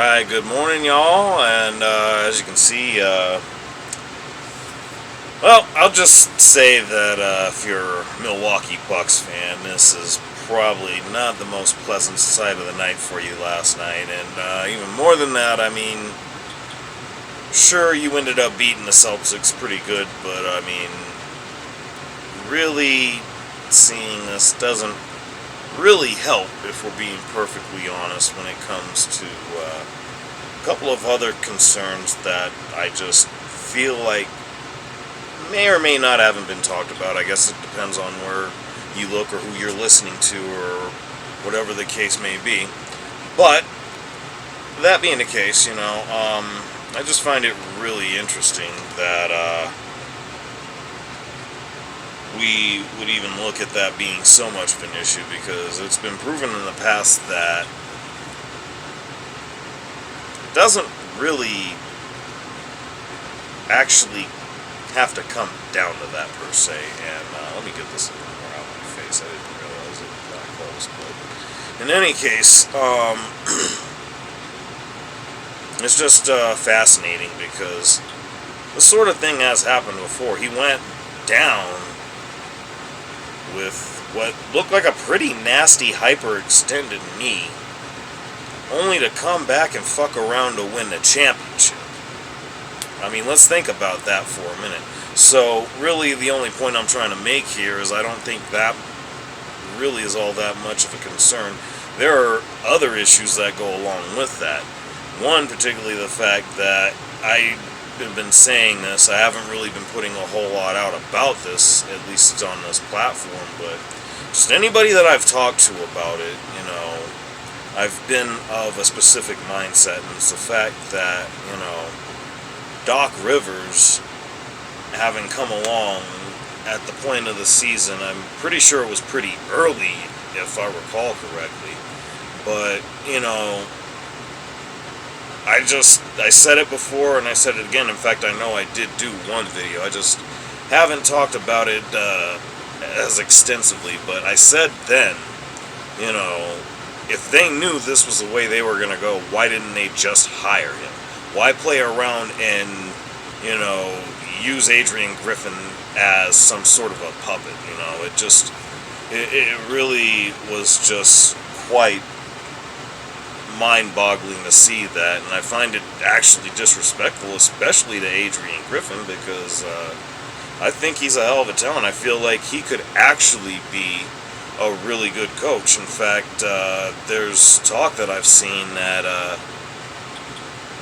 Alright, good morning, y'all, and as you can see, well, I'll just say that if you're a Milwaukee Bucks fan, this is probably not the most pleasant sight of the night for you last night, and even more than that, I mean, sure, you ended up beating the Celtics pretty good, but I mean, really seeing this doesn't really help, if we're being perfectly honest, when it comes to a couple of other concerns that I just feel like may or may not haven't been talked about. I guess it depends on where you look or who you're listening to or whatever the case may be. But that being the case, I just find it really interesting that we would even look at that being so much of an issue, because it's been proven in the past that it doesn't really actually have to come down to that per se. And let me get this a little more out of my face. I didn't realize it was that close, but in any case, it's just fascinating, because this sort of thing has happened before. He went down with what looked like a pretty nasty hyperextended knee, only to come back and fuck around to win the championship. I mean, let's think about that for a minute. So, really, the only point I'm trying to make here is I don't think that really is all that much of a concern. There are other issues that go along with that. One, particularly the fact that I have been saying this, I haven't really been putting a whole lot out about this, at least it's on this platform, but just anybody that I've talked to about it, I've been of a specific mindset, and it's the fact that, Doc Rivers, having come along at the point of the season, I'm pretty sure it was pretty early, if I recall correctly, but, I said it before, and I said it again. In fact, I know I did do one video. I just haven't talked about it as extensively, but I said then, if they knew this was the way they were going to go, why didn't they just hire him? Why play around and, use Adrian Griffin as some sort of a puppet? It really was just quite mind-boggling to see that, and I find it actually disrespectful, especially to Adrian Griffin, because I think he's a hell of a talent. I feel like he could actually be a really good coach. In fact, there's talk that I've seen that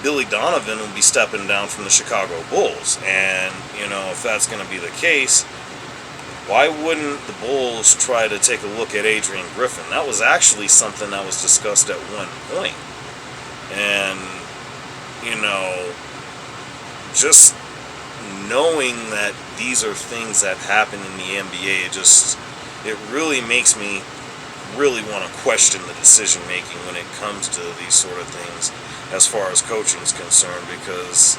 Billy Donovan will be stepping down from the Chicago Bulls, and if that's going to be the case, why wouldn't the Bulls try to take a look at Adrian Griffin? That was actually something that was discussed at one point. And, just knowing that these are things that happen in the NBA, it really makes me really want to question the decision making when it comes to these sort of things as far as coaching is concerned, because,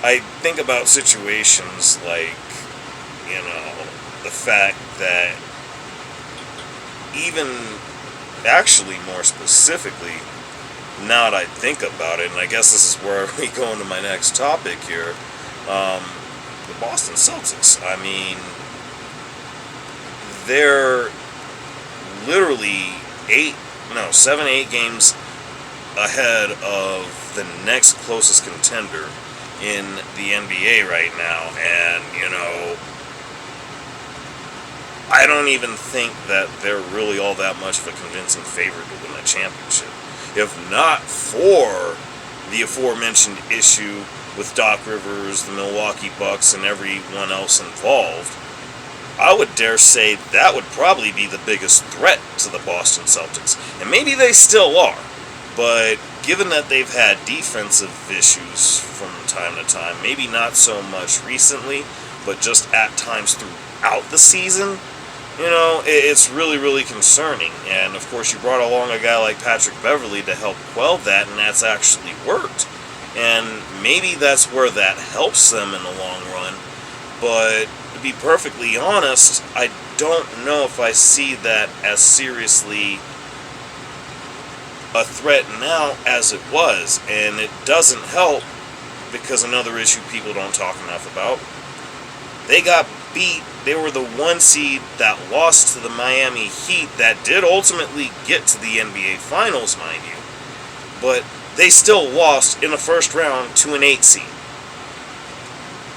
I think about situations like, the fact that even, actually more specifically, now that I think about it, and I guess this is where we go into my next topic here, the Boston Celtics. I mean, they're literally 7, 8 games ahead of the next closest contender in the NBA right now, and, I don't even think that they're really all that much of a convincing favorite to win the championship. If not for the aforementioned issue with Doc Rivers, the Milwaukee Bucks, and everyone else involved, I would dare say that would probably be the biggest threat to the Boston Celtics. And maybe they still are, but given that they've had defensive issues from time to time, maybe not so much recently, but just at times throughout the season, it's really, really concerning. And, of course, you brought along a guy like Patrick Beverley to help quell that, and that's actually worked. And maybe that's where that helps them in the long run. But, to be perfectly honest, I don't know if I see that as seriously a threat now as it was, and it doesn't help because another issue people don't talk enough about. They got beat. They were the 1 seed that lost to the Miami Heat that did ultimately get to the NBA Finals, mind you. But they still lost in the first round to an 8 seed.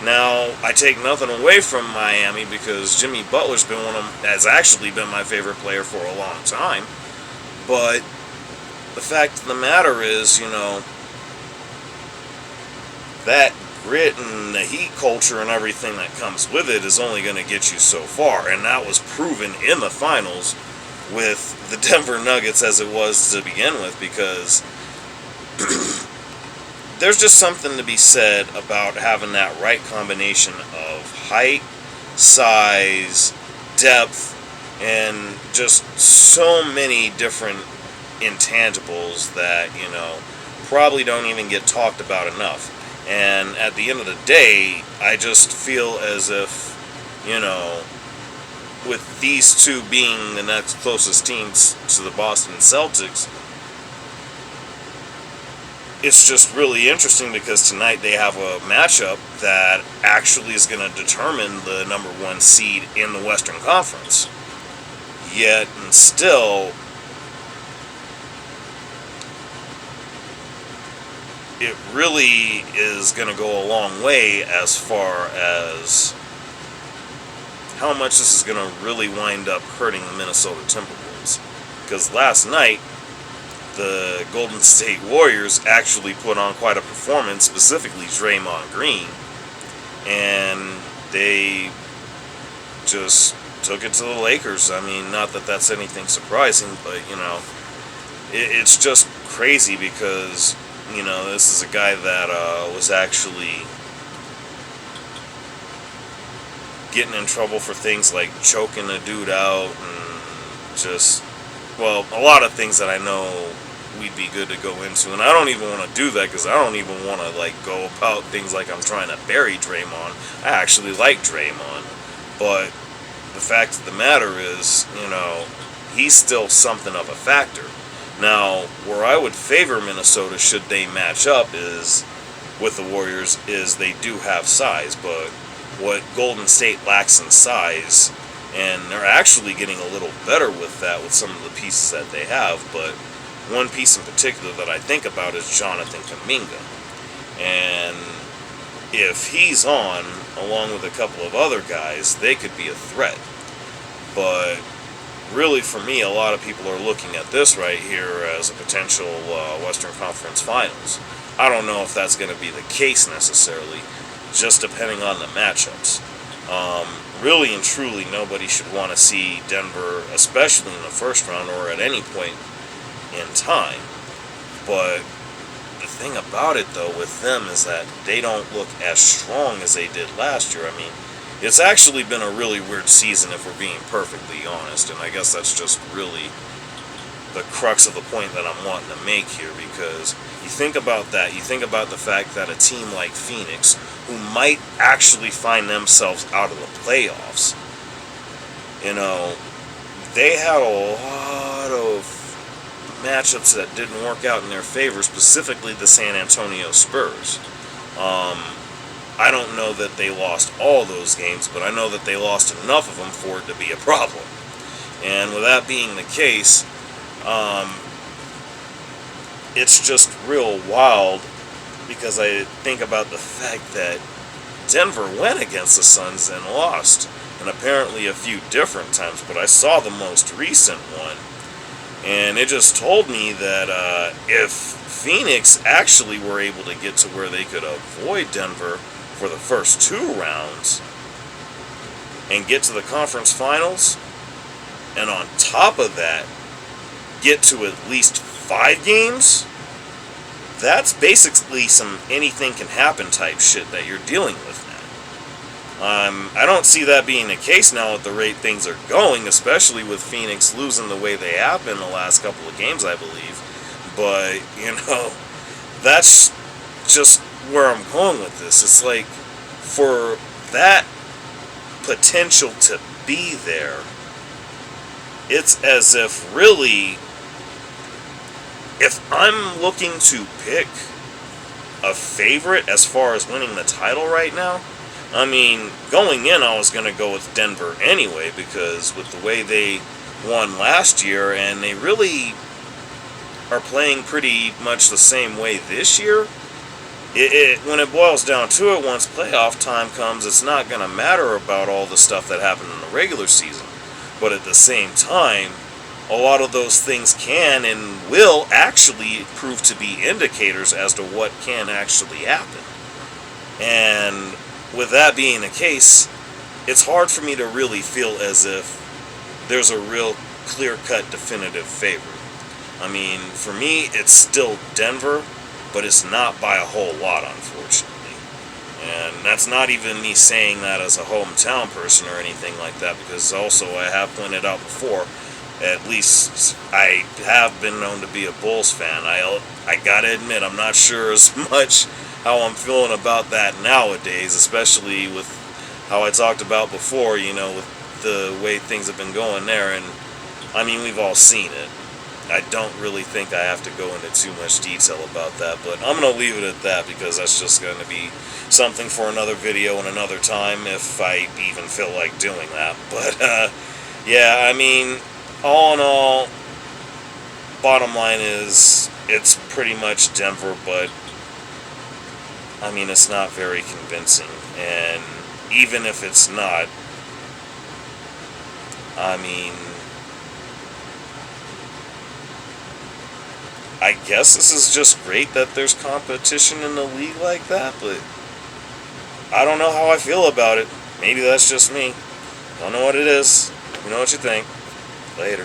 Now, I take nothing away from Miami because Jimmy Butler's has actually been my favorite player for a long time. But the fact of the matter is, that grit and the Heat culture and everything that comes with it is only going to get you so far. And that was proven in the finals with the Denver Nuggets as it was to begin with, because there's just something to be said about having that right combination of height, size, depth, and just so many different intangibles that, probably don't even get talked about enough. And at the end of the day, I just feel as if, with these two being the next closest teams to the Boston Celtics, it's just really interesting because tonight they have a matchup that actually is going to determine the number 1 seed in the Western Conference. Yet, and still, it really is going to go a long way as far as how much this is going to really wind up hurting the Minnesota Timberwolves. Because last night, the Golden State Warriors actually put on quite a performance, specifically Draymond Green, and they just took it to the Lakers. I mean, not that that's anything surprising, but, it's just crazy because, this is a guy that was actually getting in trouble for things like choking a dude out and just, well, a lot of things that I know we'd be good to go into. And I don't even want to do that because I don't even want to, go about things like I'm trying to bury Draymond. I actually like Draymond. But the fact of the matter is, he's still something of a factor. Now, where I would favor Minnesota should they match up is with the Warriors is they do have size, but what Golden State lacks in size, and they're actually getting a little better with that with some of the pieces that they have, but one piece in particular that I think about is Jonathan Kuminga. And if he's on, along with a couple of other guys, they could be a threat. But really, for me, a lot of people are looking at this right here as a potential Western Conference Finals. I don't know if that's going to be the case necessarily, just depending on the matchups. Really and truly, nobody should want to see Denver, especially in the first round or at any point in time. But the thing about it, though, with them is that they don't look as strong as they did last year. I mean, it's actually been a really weird season if we're being perfectly honest, and I guess that's just really the crux of the point that I'm wanting to make here, because you think about that, you think about the fact that a team like Phoenix, who might actually find themselves out of the playoffs, they had a lot of matchups that didn't work out in their favor, specifically the San Antonio Spurs. I don't know that they lost all those games, but I know that they lost enough of them for it to be a problem. And with that being the case, it's just real wild because I think about the fact that Denver went against the Suns and lost, and apparently a few different times, but I saw the most recent one, and it just told me that if Phoenix actually were able to get to where they could avoid Denver for the first 2 rounds and get to the conference finals, and on top of that, get to at least 5 games, that's basically some anything can happen type shit that you're dealing with now. I don't see that being the case now at the rate things are going, especially with Phoenix losing the way they have been the last couple of games, I believe. But, that's just where I'm going with this. It's like, for that potential to be there, it's as if really if I'm looking to pick a favorite as far as winning the title right now, I mean, going in, I was going to go with Denver anyway, because with the way they won last year, and they really are playing pretty much the same way this year, when it boils down to it, once playoff time comes, it's not going to matter about all the stuff that happened in the regular season. But at the same time, a lot of those things can and will actually prove to be indicators as to what can actually happen. And with that being the case, it's hard for me to really feel as if there's a real clear-cut definitive favorite. I mean, for me, it's still Denver, but it's not by a whole lot, unfortunately. And that's not even me saying that as a hometown person or anything like that, because also I have pointed out before, at least I have been known to be a Bulls fan. I gotta admit, I'm not sure as much how I'm feeling about that nowadays, especially with how I talked about before, with the way things have been going there. And I mean, we've all seen it. I don't really think I have to go into too much detail about that, but I'm going to leave it at that, because that's just going to be something for another video and another time, if I even feel like doing that. But yeah, I mean, all in all, bottom line is it's pretty much Denver, but I mean, it's not very convincing. And even if it's not, I mean, I guess this is just great that there's competition in the league like that, but I don't know how I feel about it. Maybe that's just me. Don't know what it is. Let me know what you think. Later.